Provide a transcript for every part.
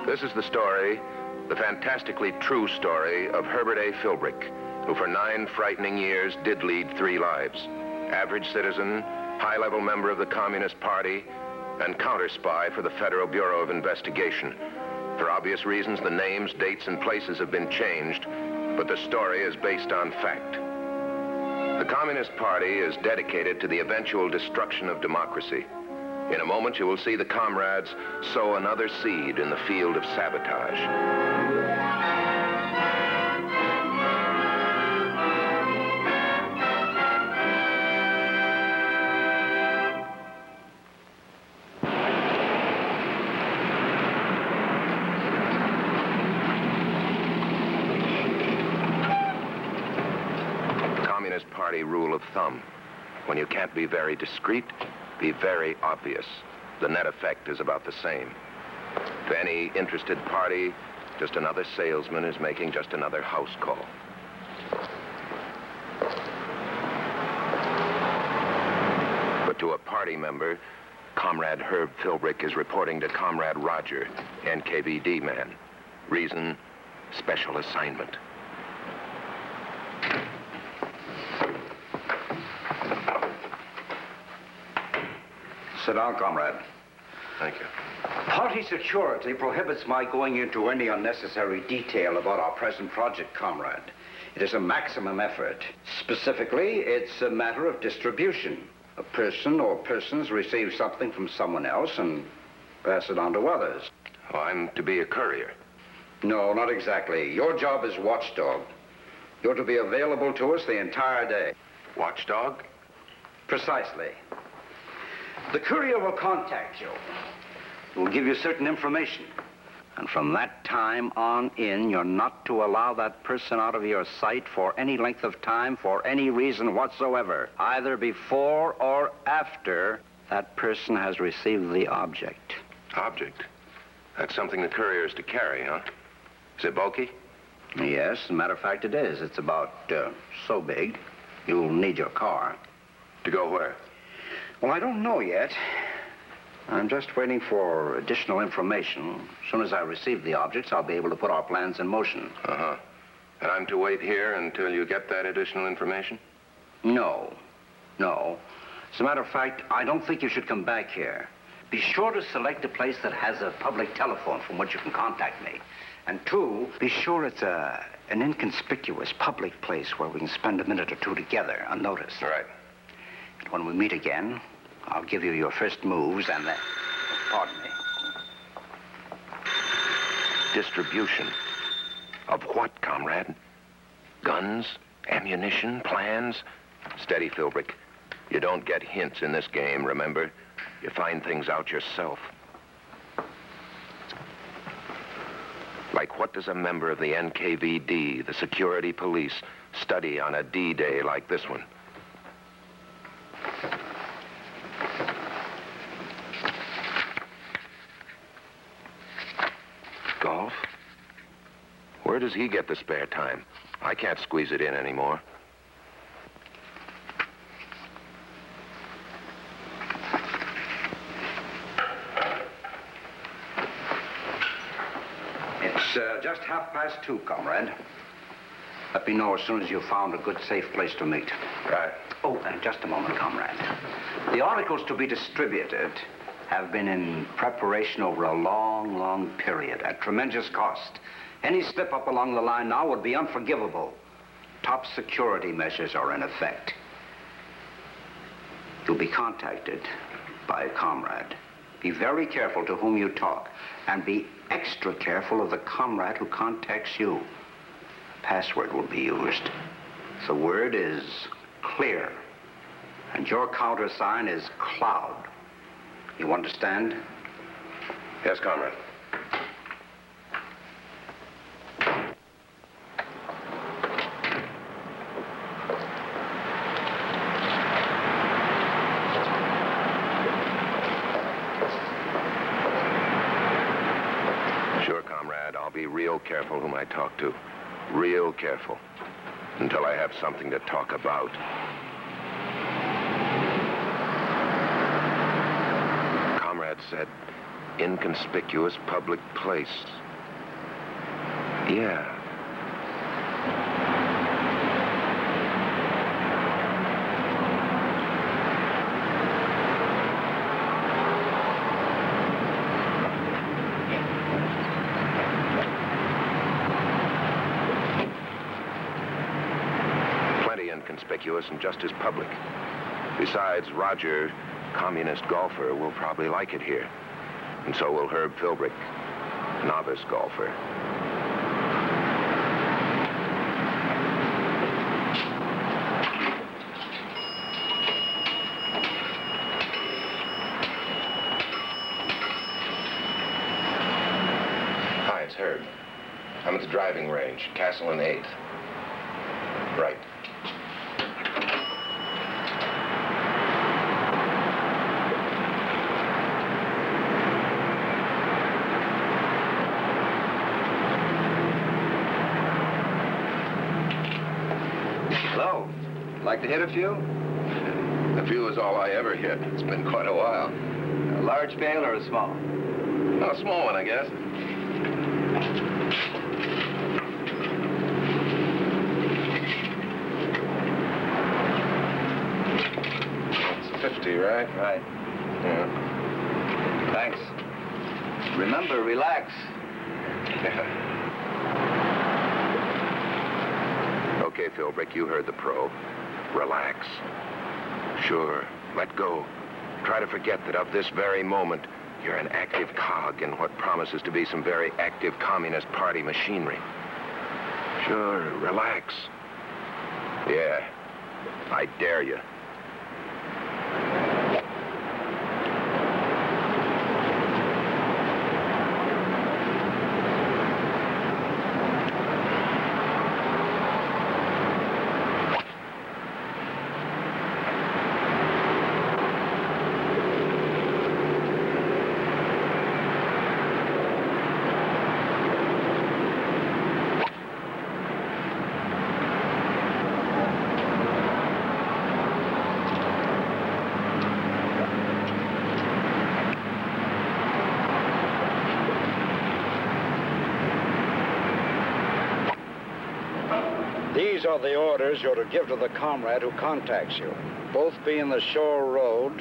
This is the story, the fantastically true story of Herbert A. Philbrick, who for 9 frightening years did lead 3 lives. Average citizen, high-level member of the Communist Party, and counter-spy for the Federal Bureau of Investigation. For obvious reasons, the names, dates, and places have been changed, but the story is based on fact. The Communist Party is dedicated to the eventual destruction of democracy. In a moment, you will see the comrades sow another seed in the field of sabotage. Communist Party rule of thumb. When you can't be very discreet, be very obvious. The net effect is about the same. To any interested party, just another salesman is making just another house call. But to a party member, Comrade Herb Philbrick is reporting to Comrade Roger, NKVD man. Reason, special assignment. Sit down, comrade. Thank you. Party security prohibits my going into any unnecessary detail about our present project, comrade. It is a maximum effort. Specifically, it's a matter of distribution. A person or persons receive something from someone else and pass it on to others. Oh, I'm to be a courier. No, not exactly. Your job is watchdog. You're to be available to us the entire day. Watchdog? Precisely. The courier will contact you. He will give you certain information. And from that time on in, you're not to allow that person out of your sight for any length of time, for any reason whatsoever, either before or after that person has received the object. Object? That's something the courier is to carry, huh? Is it bulky? Yes, as a matter of fact, it is. It's about so big, you'll need your car. To go where? Well, I don't know yet. I'm just waiting for additional information. As soon as I receive the objects, I'll be able to put our plans in motion. Uh-huh. And I'm to wait here until you get that additional information? No. As a matter of fact, I don't think you should come back here. Be sure to select a place that has a public telephone from which you can contact me. And 2, be sure it's an inconspicuous public place where we can spend a minute or 2 together unnoticed. All right. And when we meet again, I'll give you your first moves and then... Pardon me. Distribution. Of what, comrade? Guns? Ammunition? Plans? Steady, Philbrick. You don't get hints in this game, remember? You find things out yourself. Like, what does a member of the NKVD, the security police, study on a D-Day like this one? Golf? Where does he get the spare time? I can't squeeze it in anymore. It's just 2:30, comrade. Let me know as soon as you've found a good, safe place to meet. Right. Oh, and just a moment, comrade. The articles to be distributed have been in preparation over a long period at tremendous cost. Any slip-up along the line now would be unforgivable. Top security measures are in effect. You'll be contacted by a comrade. Be very careful to whom you talk, and be extra careful of the comrade who contacts you. A password will be used. The word is clear, and your countersign is cloud. You understand? Yes, comrade. Sure, comrade. I'll be real careful whom I talk to. Real careful. Until I have something to talk about. Said inconspicuous public place. Yeah. Plenty inconspicuous and just as public. Besides, Roger, communist golfer, will probably like it here. And so will Herb Philbrick, novice golfer. Hi, it's Herb. I'm at the driving range, Castle and 8th. Right. Hello. Like to hit a few? A few is all I ever hit. It's been quite a while. A large bail or a small? A small one, I guess. It's 50, right? Right. Yeah. Thanks. Remember, relax. Yeah. Okay, Philbrick, you heard the pro. Relax. Sure, let go. Try to forget that of this very moment, you're an active cog in what promises to be some very active Communist Party machinery. Sure, relax. Yeah, I dare you. These are the orders you're to give to the comrade who contacts you. Both be in the Shore Road,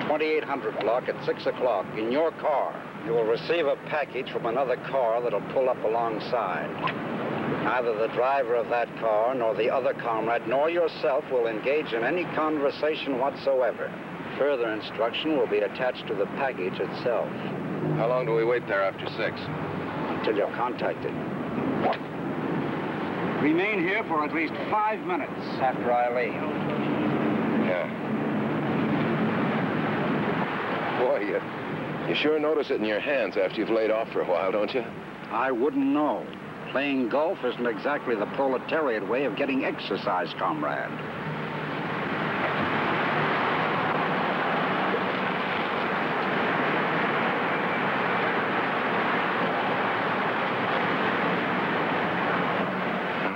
2800 block at 6 o'clock in your car. You will receive a package from another car that'll pull up alongside. Neither the driver of that car nor the other comrade nor yourself will engage in any conversation whatsoever. Further instruction will be attached to the package itself. How long do we wait there after 6? Until you're contacted. Remain here for at least 5 minutes after I leave. Yeah. Boy, you sure notice it in your hands after you've laid off for a while, don't you? I wouldn't know. Playing golf isn't exactly the proletariat way of getting exercise, comrade.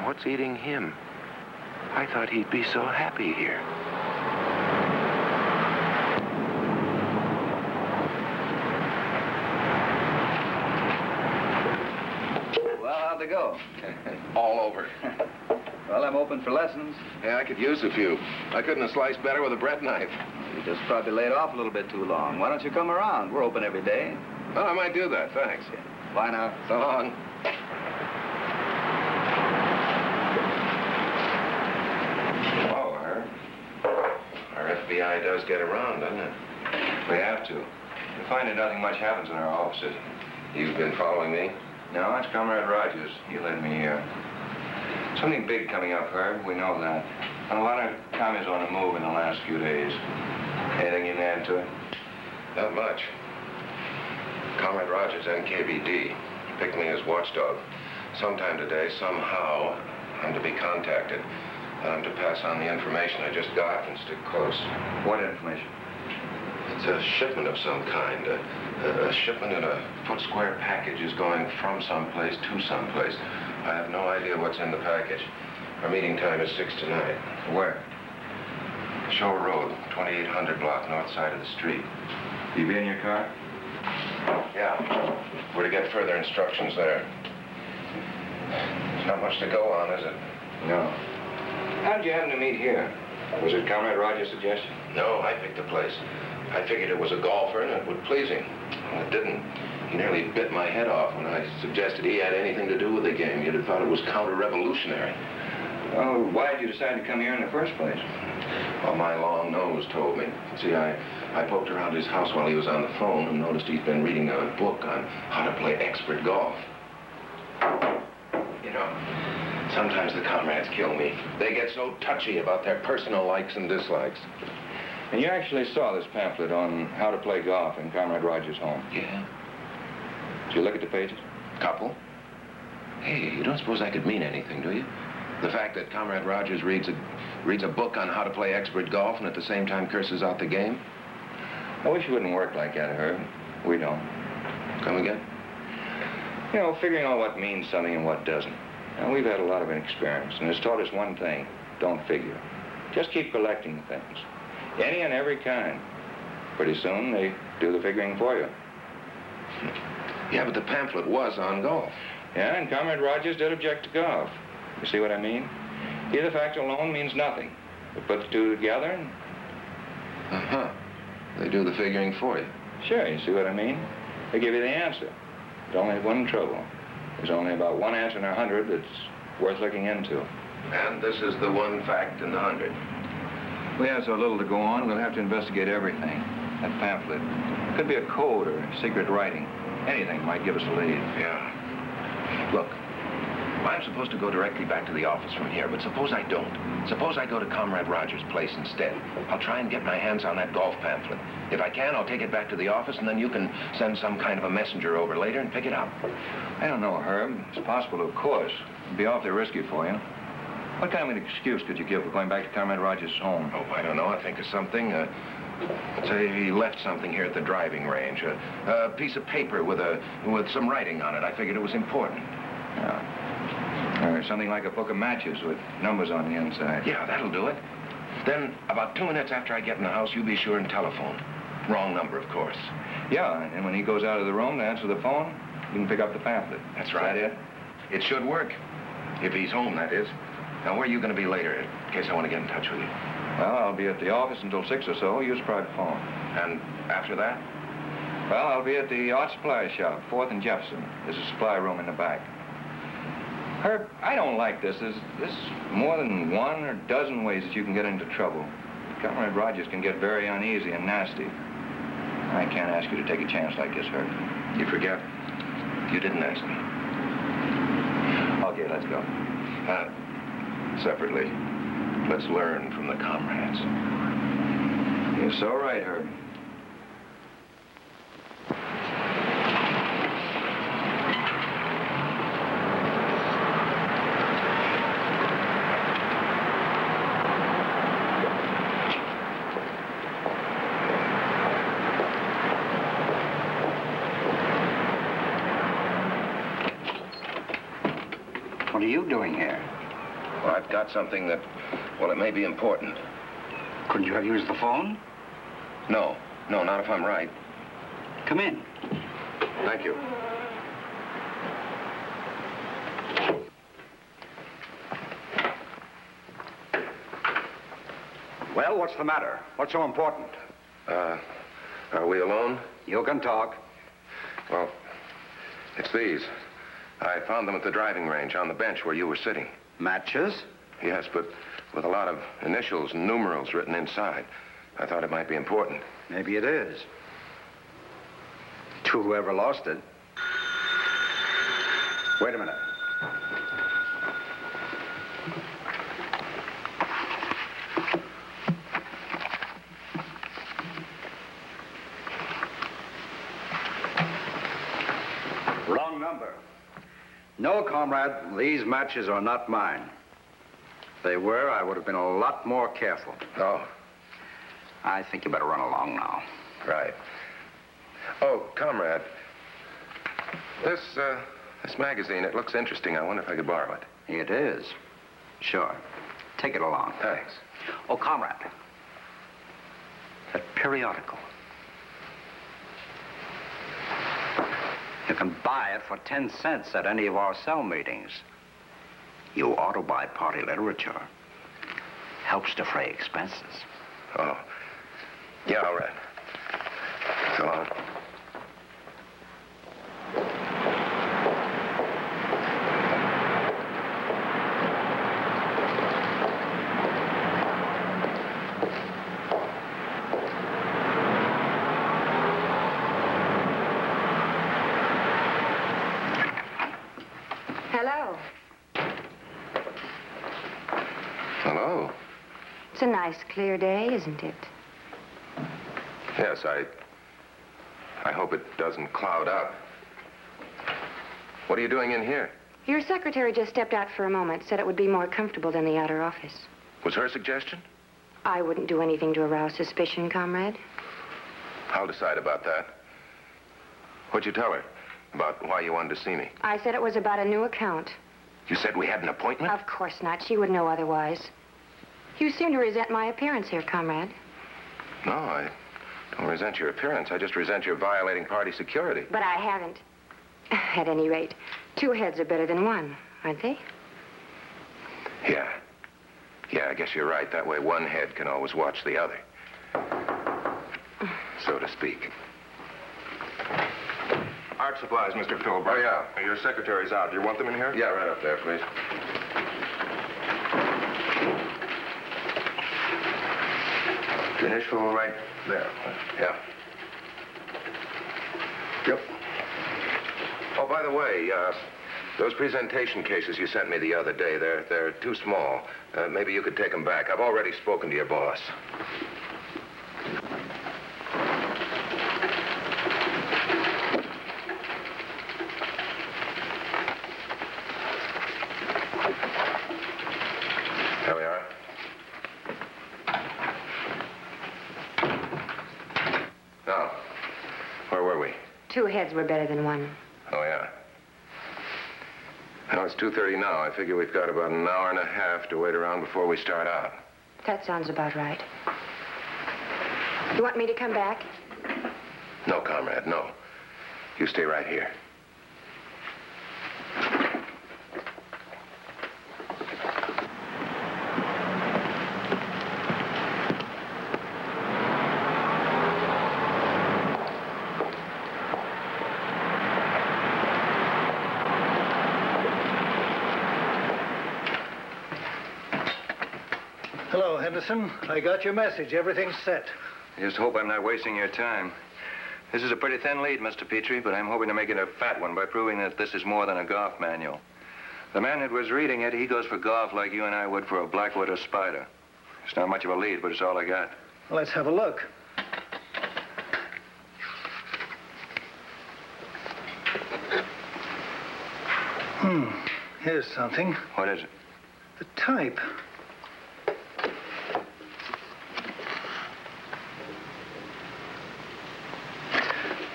What's eating him? I thought he'd be so happy here. Well, how'd they go? All over. Well, I'm open for lessons. Yeah, I could use a few. I couldn't have sliced better with a bread knife. You just probably laid off a little bit too long. Why don't you come around? We're open every day. Oh, I might do that, thanks. Bye now. So long. Our FBI does get around, doesn't it? We have to. We find that nothing much happens in our offices. You've been following me? No, it's Comrade Rogers. He led me here. Something big coming up, Herb. We know that. And a lot of commies on the move in the last few days. Anything you can add to it? Not much. Comrade Rogers, NKVD, picked me as watchdog. Sometime today, somehow, I'm to be contacted. I'm to pass on the information I just got and stick close. What information? It's a shipment of some kind. A shipment in a foot-square package is going from someplace to someplace. I have no idea what's in the package. Our meeting time is 6 tonight. Where? Shore Road, 2800 block, north side of the street. You be in your car? Yeah. We're to get further instructions there. There's not much to go on, is it? No. How did you happen to meet here? Was it Comrade Rogers' suggestion? No, I picked the place. I figured it was a golfer and it would please him. Well, it didn't. He nearly bit my head off when I suggested he had anything to do with the game. You'd have thought it was counter-revolutionary. Oh, why did you decide to come here in the first place? Well, my long nose told me. See, I poked around his house while he was on the phone and noticed he's been reading a book on how to play expert golf. You know, sometimes the comrades kill me. They get so touchy about their personal likes and dislikes. And you actually saw this pamphlet on how to play golf in Comrade Rogers' home? Yeah. Did you look at the pages? Couple. Hey, you don't suppose that could mean anything, do you? The fact that Comrade Rogers reads a book on how to play expert golf and at the same time curses out the game? I wish it wouldn't work like that, Herb. We don't. Come again? You know, figuring out what means something and what doesn't. Now, we've had a lot of experience, and it's taught us one thing. Don't figure. Just keep collecting things. Any and every kind. Pretty soon, they do the figuring for you. Yeah, but the pamphlet was on golf. Yeah, and Comrade Rogers did object to golf. You see what I mean? Here, the fact alone means nothing. But put the two together and... Uh-huh. They do the figuring for you. Sure, you see what I mean? They give you the answer. There's only one trouble. There's only about one answer in 100 that's worth looking into. And this is the one fact in the 100. We have so little to go on, we'll have to investigate everything. That pamphlet. Could be a code or secret writing. Anything might give us a lead. Yeah. Look, I'm supposed to go directly back to the office from here, but suppose I don't. Suppose I go to Comrade Rogers' place instead. I'll try and get my hands on that golf pamphlet. If I can, I'll take it back to the office, and then you can send some kind of a messenger over later and pick it up. I don't know, Herb. It's possible, of course. It'd be awfully risky for you. What kind of an excuse could you give for going back to Comrade Rogers' home? Oh, I don't know. I'll think of something. Say he left something here at the driving range. A piece of paper with some writing on it. I figured it was important. Yeah. Or something like a book of matches with numbers on the inside. Yeah, that'll do it. Then, about 2 minutes after I get in the house, you be sure and telephone. Wrong number, of course. Yeah, and when he goes out of the room to answer the phone, you can pick up the pamphlet. That's right. Is that it? It should work. If he's home, that is. Now, where are you going to be later, in case I want to get in touch with you? Well, I'll be at the office until 6 or so. Use private phone. And after that? Well, I'll be at the art supply shop, 4th and Jefferson. There's a supply room in the back. Herb, I don't like this. There's more than one or dozen ways that you can get into trouble. Comrade Rogers can get very uneasy and nasty. I can't ask you to take a chance like this, Herb. You forget. You didn't ask me. Okay, let's go. Separately. Let's learn from the comrades. You're so right, Herb. What are you doing here? Well, I've got something that, well, it may be important. Couldn't you have used the phone? No, not if I'm right. Come in. Thank you. Well, what's the matter? What's so important? Are we alone? You can talk. Well, it's these. I found them at the driving range on the bench where you were sitting. Matches? Yes, but with a lot of initials and numerals written inside. I thought it might be important. Maybe it is. To whoever lost it. Wait a minute. Wrong number. No, comrade, these matches are not mine. If they were, I would have been a lot more careful. Oh, I think you better run along now. right. Oh, comrade. This magazine, it looks interesting. I wonder if I could borrow it. It is. Sure. Take it along. Thanks. Oh, comrade. That periodical. You can buy it for 10 cents at any of our cell meetings. You ought to buy party literature. Helps defray expenses. Oh. Yeah, all right. So long. Hello. Hello. It's a nice, clear day, isn't it? Yes, I hope it doesn't cloud up. What are you doing in here? Your secretary just stepped out for a moment, said it would be more comfortable than the outer office. Was her suggestion? I wouldn't do anything to arouse suspicion, comrade. I'll decide about that. What'd you tell her? About why you wanted to see me? I said it was about a new account. You said we had an appointment? Of course not. She would know otherwise. You seem to resent my appearance here, comrade. No, I don't resent your appearance. I just resent your violating party security. But I haven't. At any rate, two heads are better than one, aren't they? Yeah. Yeah, I guess you're right. That way one head can always watch the other. So to speak. Art supplies, Mr. Philbrook. Oh, yeah. Your secretary's out. Do you want them in here? Yeah, right up there, please. Initial right there. Yeah. Yep. Oh, by the way, those presentation cases you sent me the other day, they're too small. Maybe you could take them back. I've already spoken to your boss. There we are. Now, where were we? Two heads were better than one. Oh, yeah. Well, it's 2:30 now. I figure we've got about an hour and a half to wait around before we start out. That sounds about right. You want me to come back? No, comrade, no. You stay right here. Hello, Henderson. I got your message. Everything's set. I just hope I'm not wasting your time. This is a pretty thin lead, Mr. Petrie, but I'm hoping to make it a fat one by proving that this is more than a golf manual. The man that was reading it, he goes for golf like you and I would for a blackwood or spider. It's not much of a lead, but it's all I got. Well, let's have a look. Here's something. What is it? The type.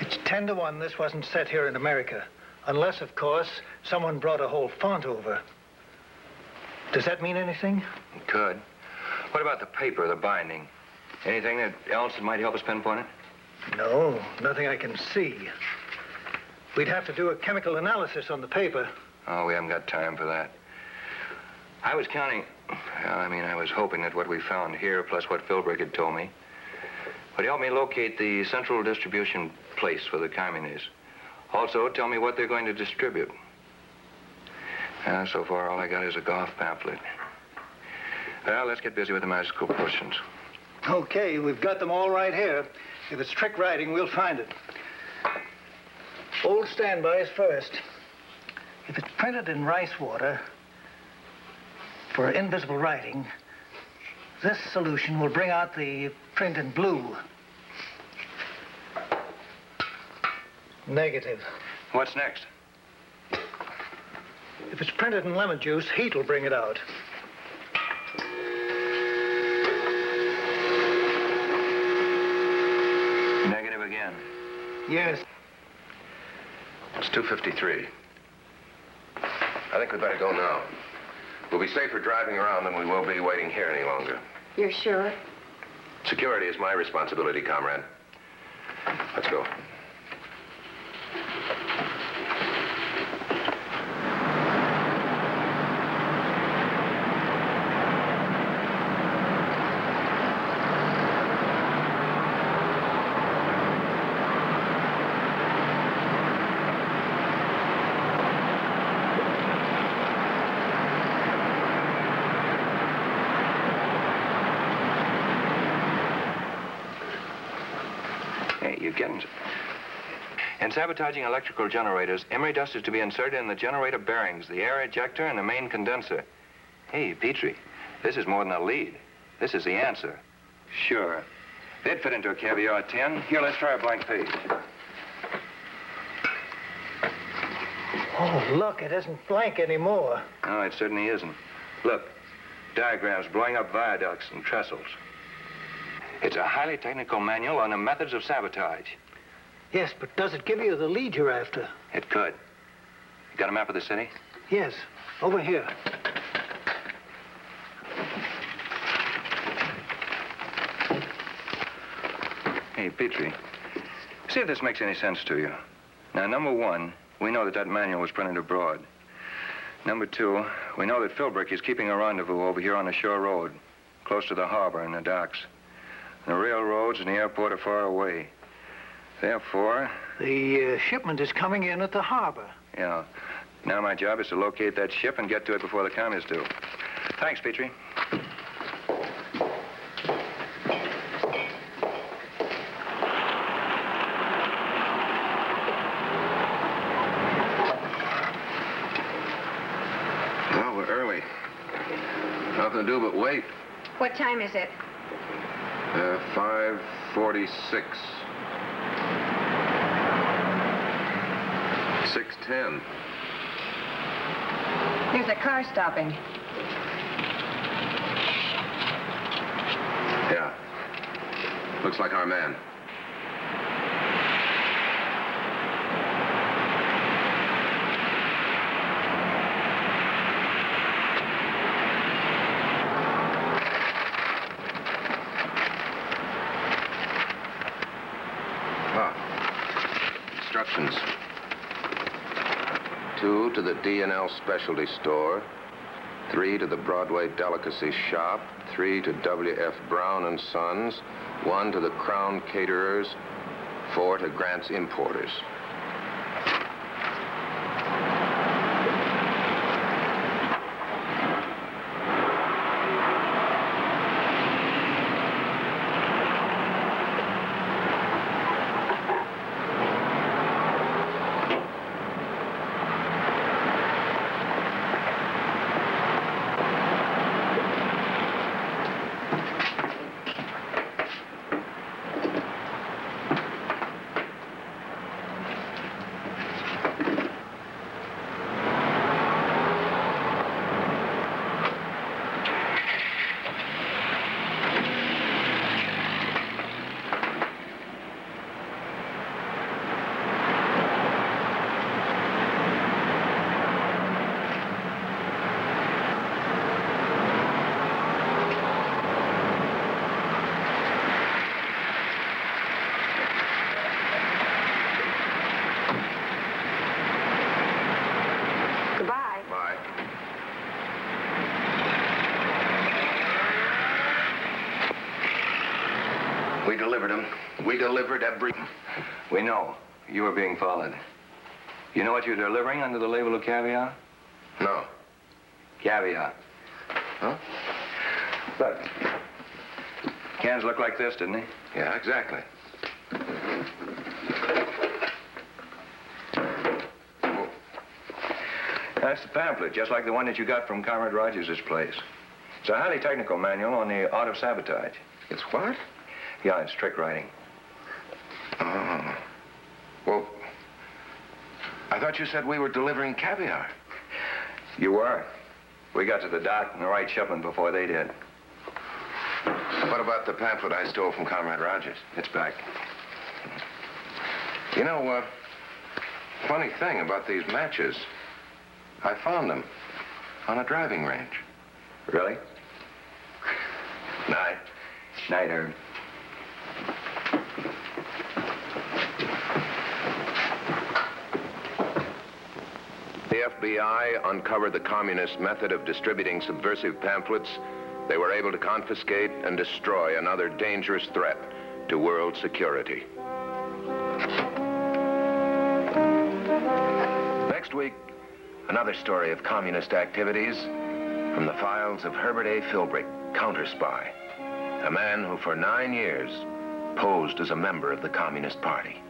It's 10 to 1 this wasn't set here in America. Unless, of course, someone brought a whole font over. Does that mean anything? It could. What about the paper, the binding? Anything else that might help us pinpoint it? No, nothing I can see. We'd have to do a chemical analysis on the paper. Oh, we haven't got time for that. I was counting... I was hoping that what we found here, plus what Philbrick had told me, would help me locate the central distribution place for the communists. Also, tell me what they're going to distribute. So far, all I got is a golf pamphlet. Well, let's get busy with the magical potions. Okay, we've got them all right here. If it's trick writing, we'll find it. Old standbys first. If it's printed in rice water for invisible writing, this solution will bring out the print in blue. Negative. What's next? If it's printed in lemon juice, heat will bring it out. Negative again. Yes. It's 2:53. I think we'd better go now. We'll be safer driving around than we will be waiting here any longer. You're sure? Security is my responsibility, comrade. Let's go. In sabotaging electrical generators, emery dust is to be inserted in the generator bearings, the air ejector, and the main condenser. Hey, Petrie, this is more than a lead. This is the answer. Sure. They'd fit into a Caviar tin. Here, let's try a blank page. Oh, look, it isn't blank anymore. No, it certainly isn't. Look, diagrams blowing up viaducts and trestles. It's a highly technical manual on the methods of sabotage. Yes, but does it give you the lead you're after? It could. You got a map of the city? Yes, over here. Hey, Petrie, see if this makes any sense to you. Now, number one, we know that manual was printed abroad. Number two, we know that Philbrick is keeping a rendezvous over here on the shore road, close to the harbor and the docks. The railroads and the airport are far away. Therefore... The shipment is coming in at the harbor. Yeah. Now my job is to locate that ship and get to it before the commies do. Thanks, Petrie. Well, we're early. Nothing to do but wait. What time is it? 5:46. 6:10. There's a car stopping. Yeah. Looks like our man. Instructions. 2 to the D&L Specialty Store. 3 to the Broadway Delicacy Shop. 3 to W.F. Brown and Sons. 1 to the Crown Caterers. 4 to Grant's Importers. Goodbye. Bye. We delivered him. We delivered every... We know. You were being followed. You know what you're delivering under the label of Caviar? No. Caviar. Huh? Look. Cans look like this, didn't they? Yeah, exactly. That's the pamphlet, just like the one that you got from Comrade Rogers' place. It's a highly technical manual on the art of sabotage. It's what? Yeah, it's trick writing. Oh. Well, I thought you said we were delivering Caviar. You were. We got to the dock and the right shipment before they did. What about the pamphlet I stole from Comrade Rogers? It's back. You know, funny thing about these matches, I found them on a driving range. Really? Night. Night, Herb. The FBI uncovered the communist method of distributing subversive pamphlets. They were able to confiscate and destroy another dangerous threat to world security. Next week, another story of communist activities from the files of Herbert A. Philbrick, counter-spy, a man who for 9 years posed as a member of the Communist Party.